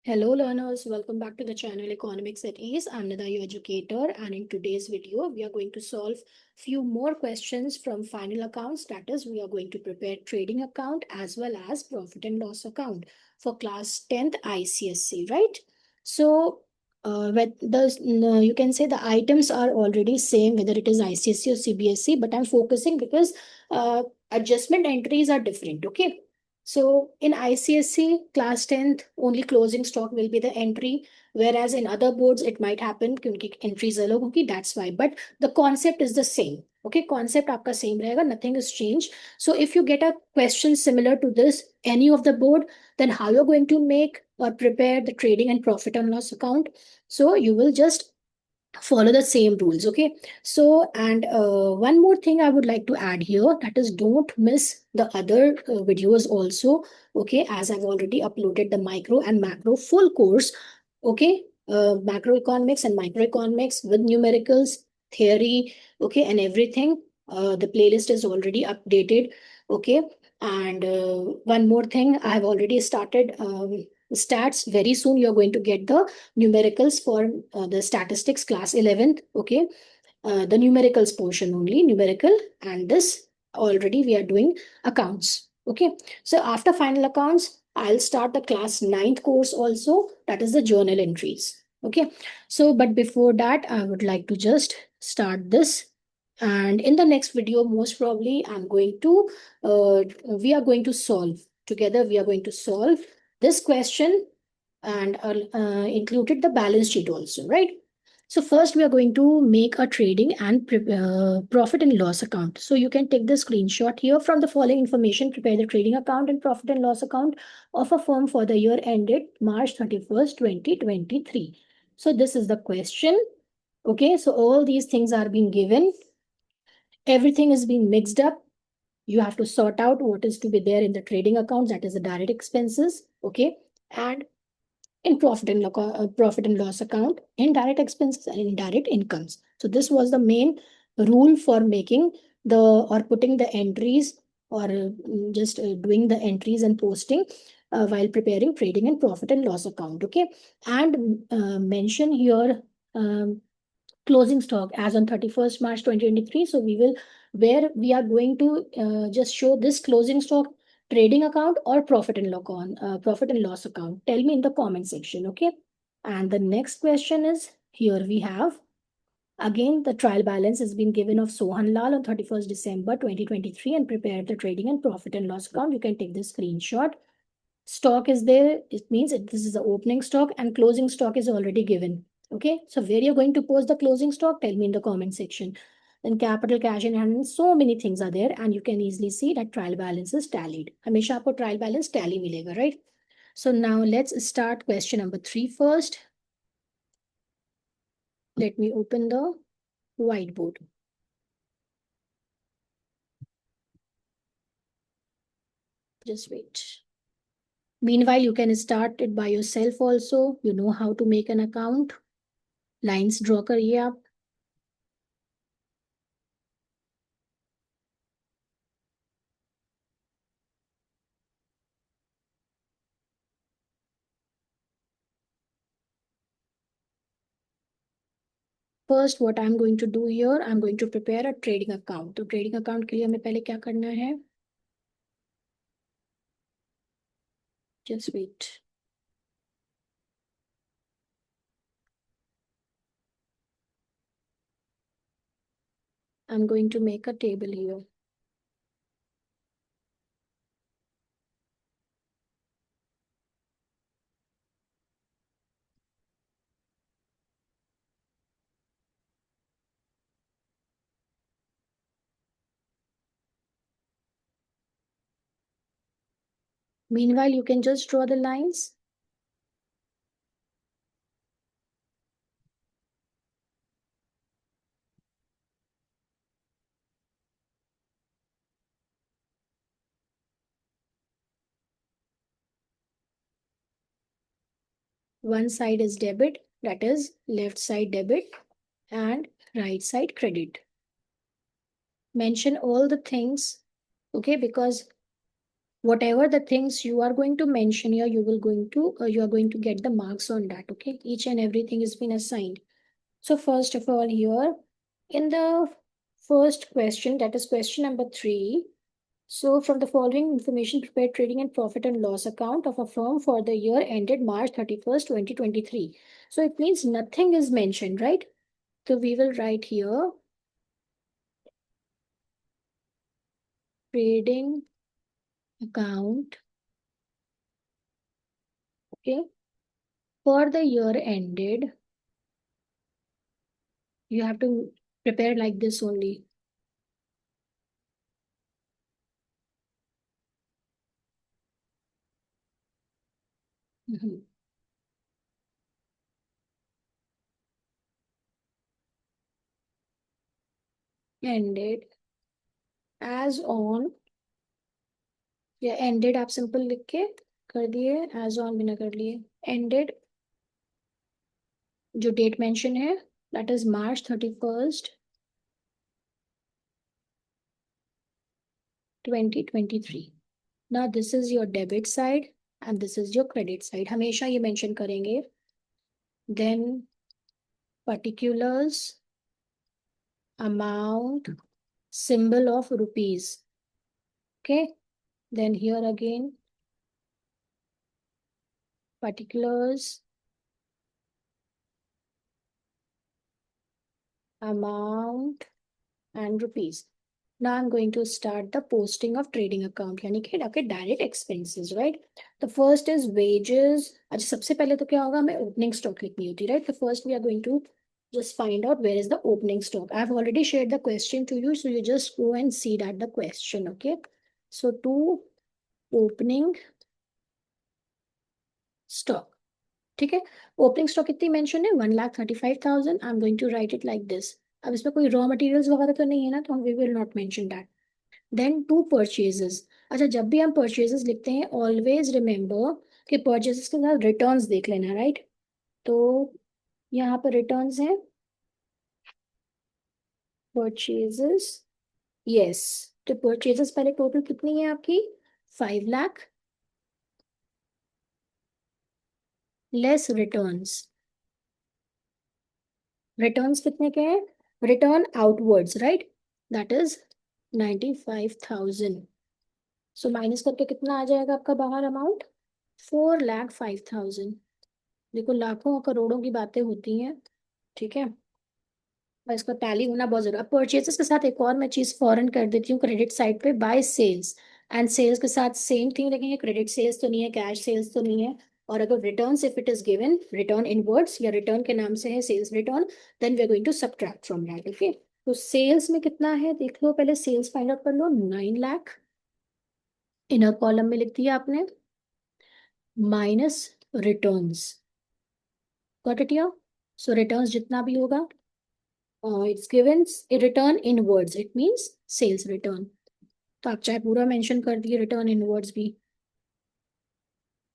Hello learners, welcome back to the channel Economics at Ease. I'm Nida, your educator, and in today's video, we are going to solve few more questions from final accounts. That is, we are going to prepare trading account as well as profit and loss account for class 10th ICSE, right? So, with the you can say the items are already same whether it is ICSE or CBSE, but I'm focusing because adjustment entries are different. Okay. So in ICSE class 10th, only closing stock will be the entry, whereas in other boards it might happen क्योंकि entries अलग होगी, that's why. But the concept is the same. Okay, concept आपका same रहेगा, nothing is changed. So if you get a question similar to this, any of the board, then how you're going to make or prepare the trading and profit and loss account. So you will just follow the same rules. Okay, so and one more thing I would like to add here, that is don't miss the other videos also. Okay, as I've already uploaded the micro and macro full course. Okay, macroeconomics and microeconomics with numericals, theory, okay, and everything. The playlist is already updated. Okay, and one more thing, I have already started stats. Very soon you're going to get the numericals for the statistics class 11th. Okay, the numericals portion only, numerical, and this already we are doing accounts. Okay, so after final accounts, I'll start the class 9th course also, that is the journal entries. Okay, so but before that, I would like to just start this. And in the next video, most probably, we are going to solve together, we are going to solve this question and included the balance sheet also, right? So first we are going to make a trading and profit and loss account. So you can take the screenshot here. From the following information, prepare the trading account and profit and loss account of a firm for the year ended March 31st, 2023. So this is the question. Okay, so all these things are being given. Everything is being mixed up. You have to sort out what is to be there in the trading account, that is the direct expenses. Okay, and in profit and loss account, indirect expenses and indirect incomes. So this was the main rule for making the or putting the entries or just doing the entries and posting while preparing trading and profit and loss account. Okay, and mention here closing stock as on 31st March 2023. So we will, where we are going to just show this closing stock trading account or profit and loss account. Tell me in the comment section. Okay. And the next question is, here we have again the trial balance has been given of Sohan Lal on 31st December 2023 and prepared the trading and profit and loss account. You can take the screenshot. Stock is there. It means this is the opening stock and closing stock is already given. Okay, so where you're going to post the closing stock, tell me in the comment section. Then capital, cash in hand, so many things are there, and you can easily see that trial balance is tallied. हमेशा आपको trial balance tally मिलेगा, right? So now let's start question number 3 first. Let me open the whiteboard. Just wait. Meanwhile, you can start it by yourself also. You know how to make an account. Lines draw करिए आप. First, what I'm going to do here, I'm going to prepare a trading account. तो trading account के लिए हमें पहले क्या करना है? Just wait. I'm going to make a table here. Meanwhile, you can just draw the lines. One side is debit, that is left side debit, and right side credit. Mention all the things, okay, because whatever the things you are going to mention here, you are going to get the marks on that. Okay, each and everything has been assigned. So first of all, here in the first question, that is question number 3. So from the following information, prepare trading and profit and loss account of a firm for the year ended March 31st, 2023. So it means nothing is mentioned, right? So we will write here trading account, okay, for the year ended. You have to prepare like this only. Mhm. Ended as on, या ended आप simple लिख के कर दिए, as on बिना कर लिए. Ended जो डेट मेंशन है, that is March 31st, 2023. Now this is your debit side and this is your credit side. हमेशा ये मेंशन करेंगे. Then particulars, amount, symbol of rupees. Okay. Then here again, particulars, amount, and rupees. Now I'm going to start the posting of trading account, यानी कि आपके direct expenses, right? The first is wages. अच्छा, सबसे पहले तो क्या होगा, हमें opening stock लिखनी होती है, right? So first we are going to just find out where is the opening stock. I've already shared the question to you, so you just go and see that the question, okay? So to opening stock. ठीक है, opening stock कितनी mention है, 1,35,000. I am going to write it like this. अब इसमें कोई raw materials वगैरह तो नहीं है ना, तो we will not mention that. Then to purchases. अच्छा, जब भी हम परचेजेस लिखते हैं, ऑलवेज रिमेंबर कि परचेजेस के साथ रिटर्न्स देख लेना, राइट? तो यहाँ पर रिटर्न्स हैं, परचेजेस, यस. तो परचेजेस पहले टोटल कितनी है आपकी, 5 लाख लेस रिटर्न्स. रिटर्न्स कितने के हैं, return outwards, right? That is 95,000. So minus करके कितना आ जाएगा आपका बाहर अमाउंट, 4,05,000. देखो, लाखों और करोड़ों की बातें होती हैं, ठीक है, और इसका टैली होना बहुत जरूरी है. परचेजेस के साथ एक और मैं चीज फॉरन कर देती हूँ क्रेडिट साइड पे, बाय सेल्स. एंड सेल्स के साथ सेम थिंग लिखेंगे, क्रेडिट सेल्स तो नहीं है, कैश सेल्स तो नहीं है. और अगर return, if it is given return inwards या रिटर्न के नाम से है sales return, then we are going to subtract from that. Okay, तो सेल्स में कितना है देख लो, पहले सेल्स फाइंड आउट कर लो. 9 लाख इनर कॉलम में लिख दिया आपने, minus returns. Got it here? So returns जितना भी होगा, it's given return inwards, it means sales return. तो आप चाहे पूरा मेंशन कर दिए रिटर्न इन वर्ड्स भी,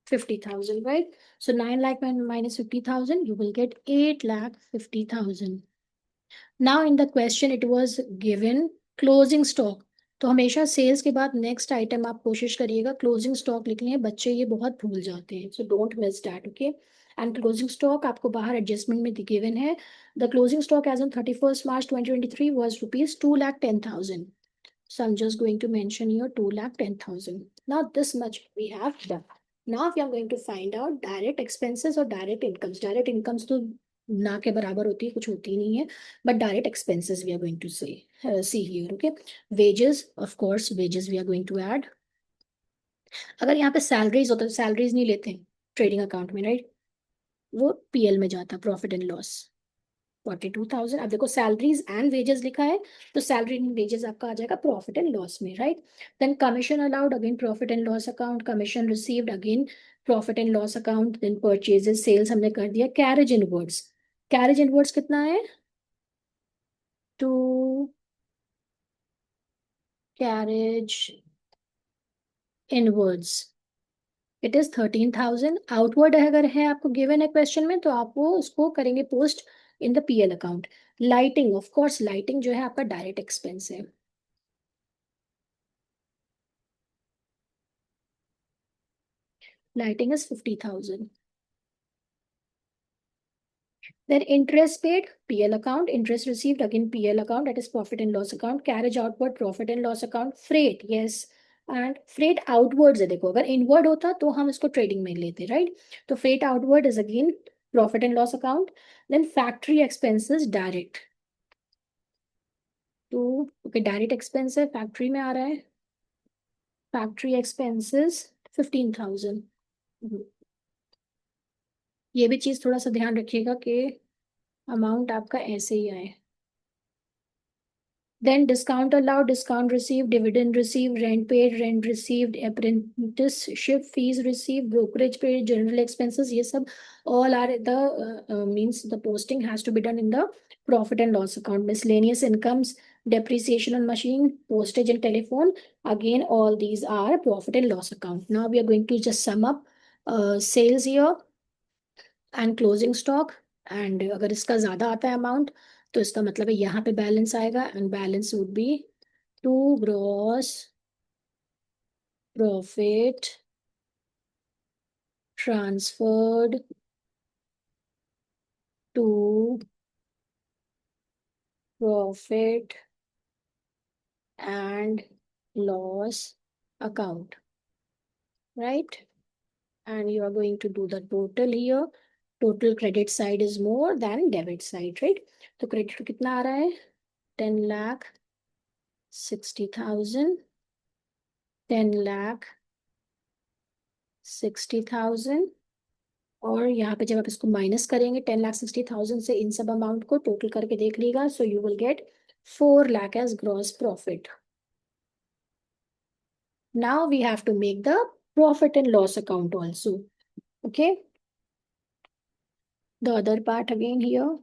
50,000, right? So 9 lakh minus 50,000, you will get 8,50,000. Now in the question it was given closing stock. तो हमेशा सेल्स के बाद नेक्स्ट आइटम आप कोशिश करिएगा क्लोजिंग स्टॉक लिखने हैं, बच्चे ये बहुत भूल जाते हैं, so don't miss that. Okay, and closing stock आपको बाहर एडजस्टमेंट में गिवन है. The closing stock as on 31st March 2023 was rupees 2,10,000. So I'm just going to mention here 2,10,000. Now this much we have done. Now we are going to find out direct expenses or direct incomes. Direct incomes तो ना के बराबर होती है, कुछ होती नहीं है. But direct expenses we are going to see here. Okay, wages, of course wages we are going to add. अगर यहाँ पे सैलरीज होता तो सैलरीज नहीं लेते ट्रेडिंग अकाउंट में, राइट? वो पीएल में जाता, प्रॉफिट एंड लॉस. 42,000. अब देखो सैलरीज एंड वेजेस लिखा है, तो सैलरी एंड वेजेस आपका आ जाएगा प्रॉफिट एंड लॉस में, right? Then commission allowed, again profit and loss account. Commission received, again profit and loss account. Then purchases, sales हमने कर दिया. कैरेज इनवर्ड्स, कैरेज इनवर्ड्स कितना है, to carriage inwards, it is 13,000. Outward अगर है आपको given है क्वेश्चन में, तो आप वो उसको करेंगे post in the PL account. Lighting, of course lighting जो है आपका डायरेक्ट एक्सपेंस है. Lighting is 50,000. Then interest paid, PL account, interest received, again PL account, that is profit and loss account, carriage outward, profit and loss account, freight, yes. And freight outwards है, देखो अगर inward होता तो हम इसको trading में लेते, right? तो freight outward is again profit and loss account. Then factory expenses direct. तो okay, direct expense है, factory में आ रहा है. Factory expenses 15,000. ये भी चीज थोड़ा सा ध्यान रखिएगा कि अमाउंट आपका ऐसे ही आए. Then discount allowed, discount received, dividend received, rent paid, rent received, apprenticeship fees received, brokerage paid, general expenses. ये सब all are the means the posting has to be done in the profit and loss account. Miscellaneous incomes, depreciation on machine, postage and telephone. Again, all these are profit and loss account. Now we are going to just sum up sales here and closing stock. And अगर इसका ज्यादा आता है amount तो इसका मतलब है यहाँ पे बैलेंस आएगा and balance would be to gross profit transferred to profit and loss account, right? And you are going to do the total here. Total credit side is more than debit side, right? तो credit कितना आ रहा है 10,60,000, 10,60,000. और यहाँ पे जब आप इसको माइनस करेंगे 10,60,000 से इन सब अमाउंट को टोटल करके देख लीजिएगा. So you will get 4 lakh as gross profit. Now we have to make the profit and loss account also. Okay, the other part again here.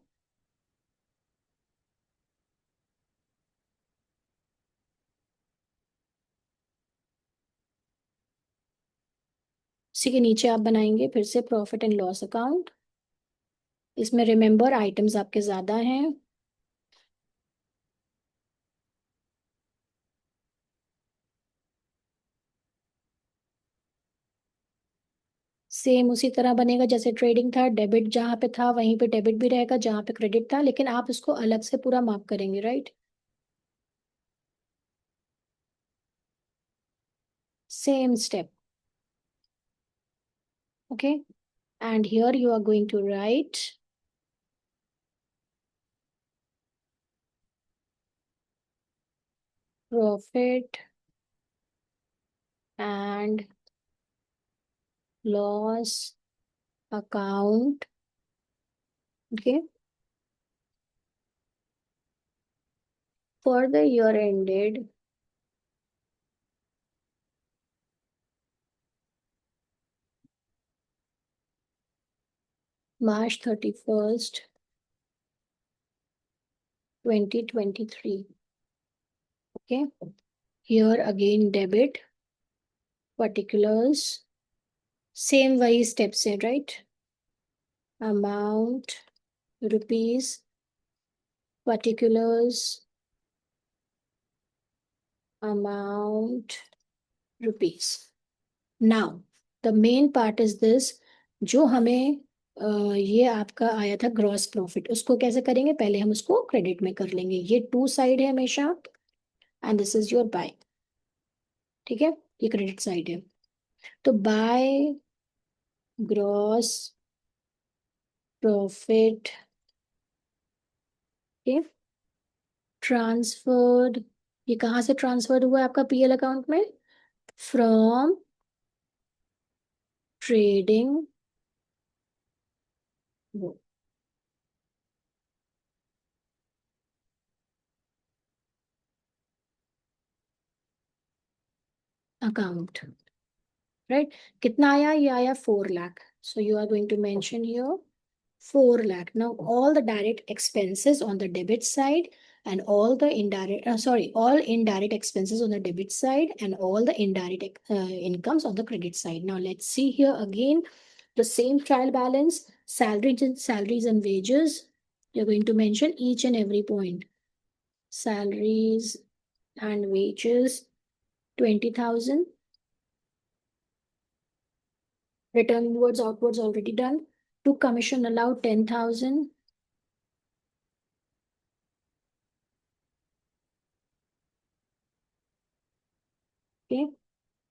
इसी के नीचे आप बनाएंगे फिर से प्रॉफिट एंड लॉस अकाउंट. इसमें रिमेंबर आइटम्स आपके ज्यादा हैं. सेम उसी तरह बनेगा जैसे ट्रेडिंग था. डेबिट जहां पे था वहीं पे डेबिट भी रहेगा जहां पे क्रेडिट था, लेकिन आप इसको अलग से पूरा मार्क करेंगे, right? Same step. Okay, and here you are going to write profit and loss account. Okay, for the year ended March 31st, 2023. Okay, here again debit particulars, same वही steps है, right? Amount rupees, particulars, amount rupees. Now the main part is this. जो हमें ये आपका आया था gross profit, उसको कैसे करेंगे? पहले हम उसको क्रेडिट में कर लेंगे. ये टू साइड है हमेशा and this is your buy. ठीक है, ये क्रेडिट साइड है. तो बाय ग्रॉस प्रॉफिट ट्रांसफर्ड, ये कहाँ से ट्रांसफर्ड हुआ है आपका पीएल अकाउंट में? From trading account, right? कितना आया? ये आया 4 lakh. So you are going to mention here 4 lakh. Now all the direct expenses on the debit side and all the indirect, all indirect expenses on the debit side and all the indirect incomes on the credit side. Now let's see here again the same trial balance. Salaries and wages. You're going to mention each and every point. Salaries and wages 20,000. Return inwards, outwards already done. To commission allowed 10,000. Okay.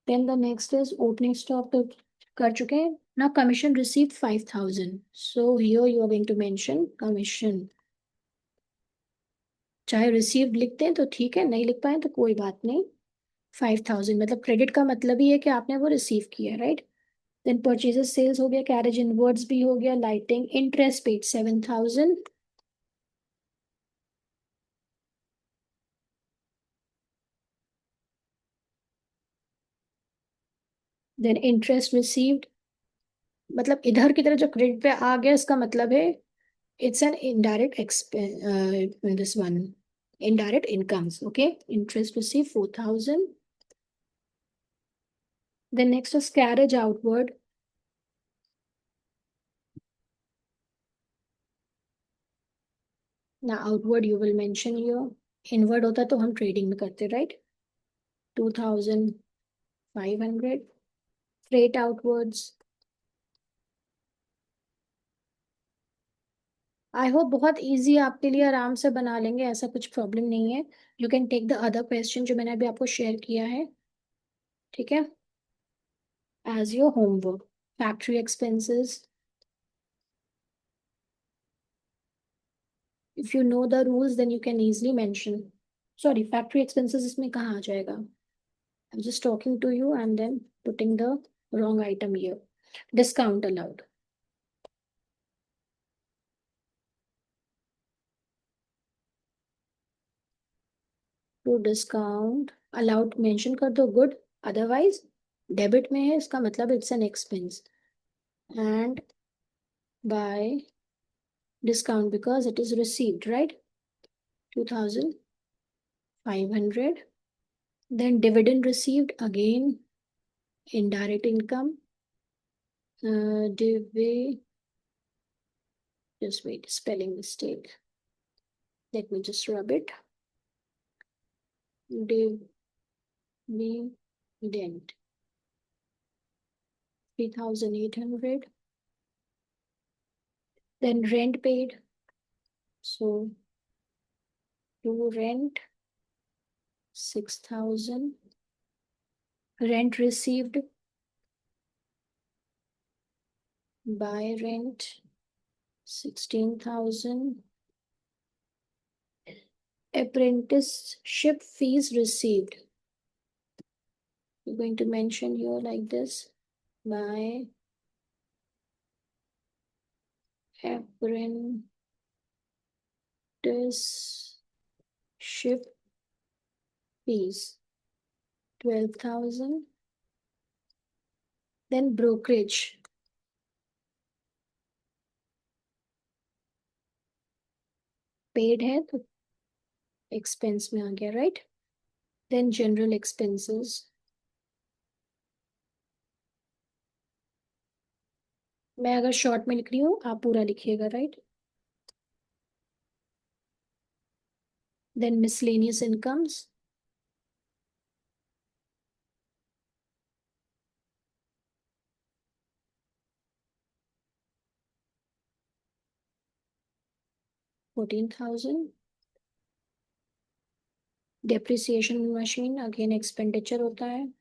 Then the next is opening stock to कर चुके हैं. Now commission received 5,000. So here you are going to mention commission. चाहे received लिखते हैं तो ठीक है, नहीं लिख पाए तो कोई बात नहीं. 5,000 मतलब क्रेडिट का मतलब ही है कि आपने वो रिसीव किया, राइट. देन परचेजेस सेल्स हो गया, कैरेज इनवर्ड्स भी हो गया, lighting interest paid 7,000. Then interest received, मतलब इधर की तरफ जो क्रेडिट पे आ गया इसका मतलब है it's an indirect expense, this one indirect incomes. Okay, interest received 4,000. Then next is carriage outward. Now outward you will mention here. Inward होता तो हम trading में करते, right. 2,500. Freight outwards. I hope बहुत इजी आपके लिए, आराम से बना लेंगे, ऐसा कुछ प्रॉब्लम नहीं है. You can take the other question जो मैंने अभी आपको शेयर किया है, ठीक है, as your homework. Factory expenses, if you know the rules then you can easily mention. Sorry, factory expenses इसमें कहाँ आ जाएगा. I am just talking to you and then putting the wrong item here. Discount allowed. To discount allowed mention कर दो good, otherwise debit में है इसका मतलब it's an expense. And by discount because it is received, right. 2,500. Then dividend received, again indirect income. Just wait, spelling mistake, let me just rub it. Dividend 3,800. Then rent paid, so to rent 6,000. Rent received, by rent 16,000. Apprenticeship fees received, you're going to mention here like this, by apprenticeship fees 12,000. Then brokerage, paid है तो expense में आ गया, right. Then general expenses, मैं अगर short में लिख रही हूँ आप पूरा लिखिएगा, right. Then miscellaneous incomes, $14,000. Depreciation machine, again expenditure होता है.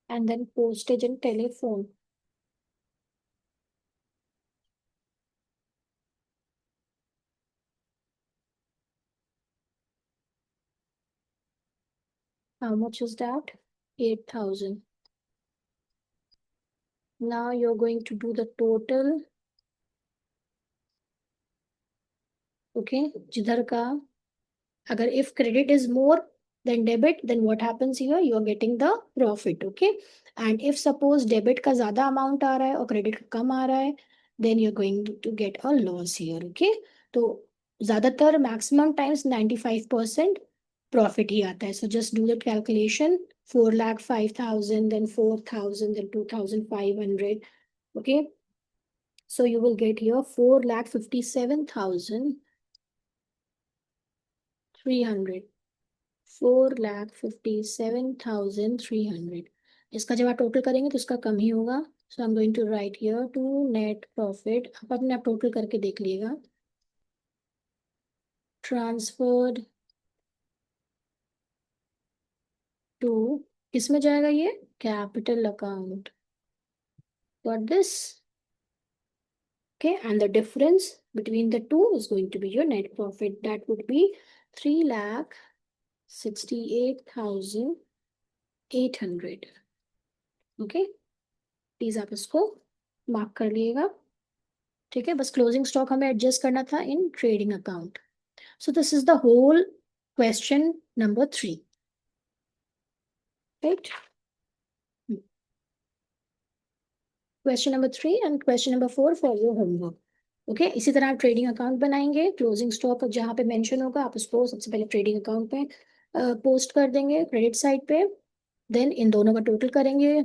And then postage and telephone, how much is that. 8,000. Now you're going to do the total. Okay, जिधर का अगर if credit is more than debit, then what happens here, you are getting the profit. Okay, and if suppose debit का ज्यादा amount आ रहा है और credit का कम आ रहा है, then you're going to get a loss here. Okay, तो ज्यादातर maximum times 95% profit ही आता है. So just do the calculation. 4,05,000, then 4,000, then 2,500. Okay, so you will get here 4,57,000 300, 4,57,300. इसका जब आप टोटल करेंगे तो इसका कम ही होगा. So I am going to write here to net profit. आप अपने आप टोटल करके देख लीजिएगा. ट्रांसफर्ड टू किसमें जाएगा ये? Capital account. Got this? Okay, and the difference between the two is going to be your net profit. That would be 3,68,800. Okay, please आप इसको मार्क कर लिएगा. ठीक है, बस क्लोजिंग स्टॉक हमें एडजस्ट करना था in trading account. So this is the whole question number 3. Right, question number 3 and question number 4 for your homework. Okay, इसी तरह आप ट्रेडिंग अकाउंट बनाएंगे. क्लोजिंग स्टॉक जहाँ पे मेंशन होगा आप उसको सबसे पहले ट्रेडिंग अकाउंट पे पोस्ट कर देंगे क्रेडिट साइड पे. देन इन दोनों का टोटल करेंगे.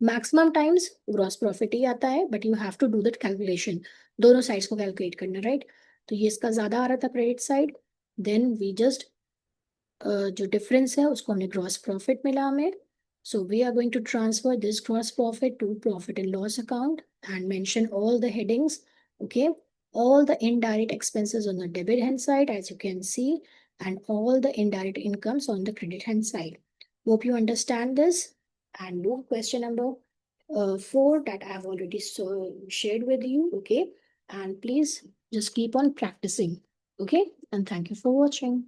मैक्सिमम टाइम्स ग्रॉस प्रॉफिट ही आता है, but you have to do that calculation. दोनों साइड्स को कैलकुलेट करना, राइट? तो ये इसका ज्यादा आ रहा था credit side. Then we just जो डिफरेंस है उसको हमने ग्रॉस प्रॉफिट मिला हमें. So we are going to transfer this gross profit to profit and loss account and mention all the headings. Okay, all the indirect expenses on the debit hand side, as you can see, and all the indirect incomes on the credit hand side. Hope you understand this. And do question number 4 that I have already shared with you. Okay, and please just keep on practicing. Okay, and thank you for watching.